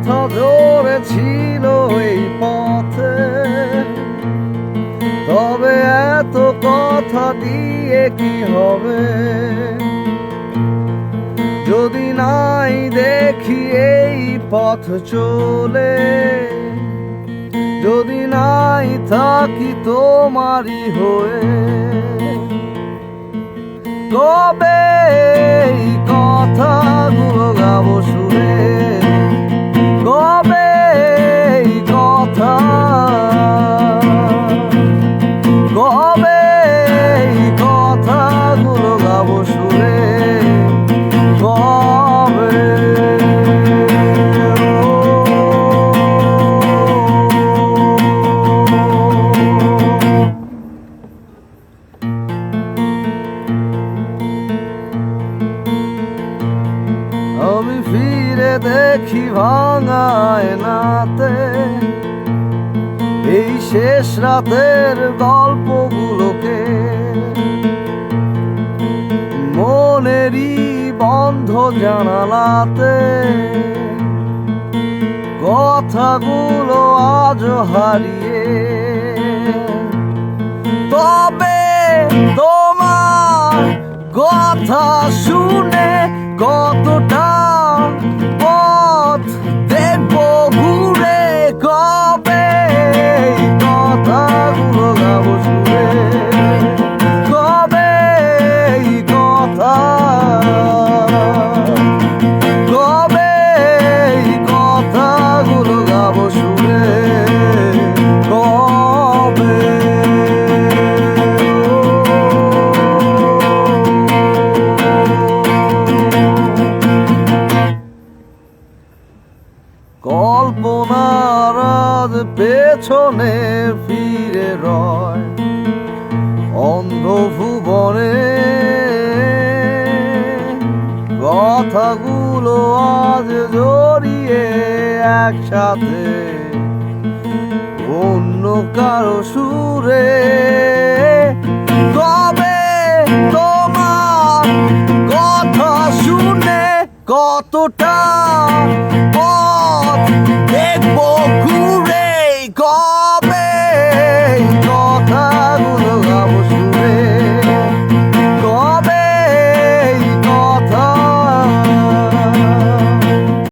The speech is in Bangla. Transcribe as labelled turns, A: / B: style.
A: কথা জোরে ছিল এই পথে, তবে এত কথা দিয়ে কি হবে যদি নাই দেখি এই পথ চলে, যদি নাই থাকি তোমারই হয়ে। কবে এই কথাগুলো গাবো সুরে, কবে এই কথা, কবে এই কথাগুলো গাবো সুরে, কবে। আমি ফিরে দেখি ভাঙা আয়নাতে এই শেষ রাতের গল্পগুলোকে, মনেরই বন্ধ জানালাতে কথাগুলো আজও হারিয়ে। তবে তোমার কথা শুনে কতটা পথ দেখবো ঘুরে, কবে এই কথাগুলো গাবো সুরে, কবে এই কথা, কবে এই কথাগুলো গাবো সুরে, কবে। কল্পনার আজ পেছনে ফিরে রয় অন্ধ ভুবনে, কথাগুলো আজ জড়িয়ে একসাথে অন্য কারো সুরে। কবে তোমার কথা শুনে কতটা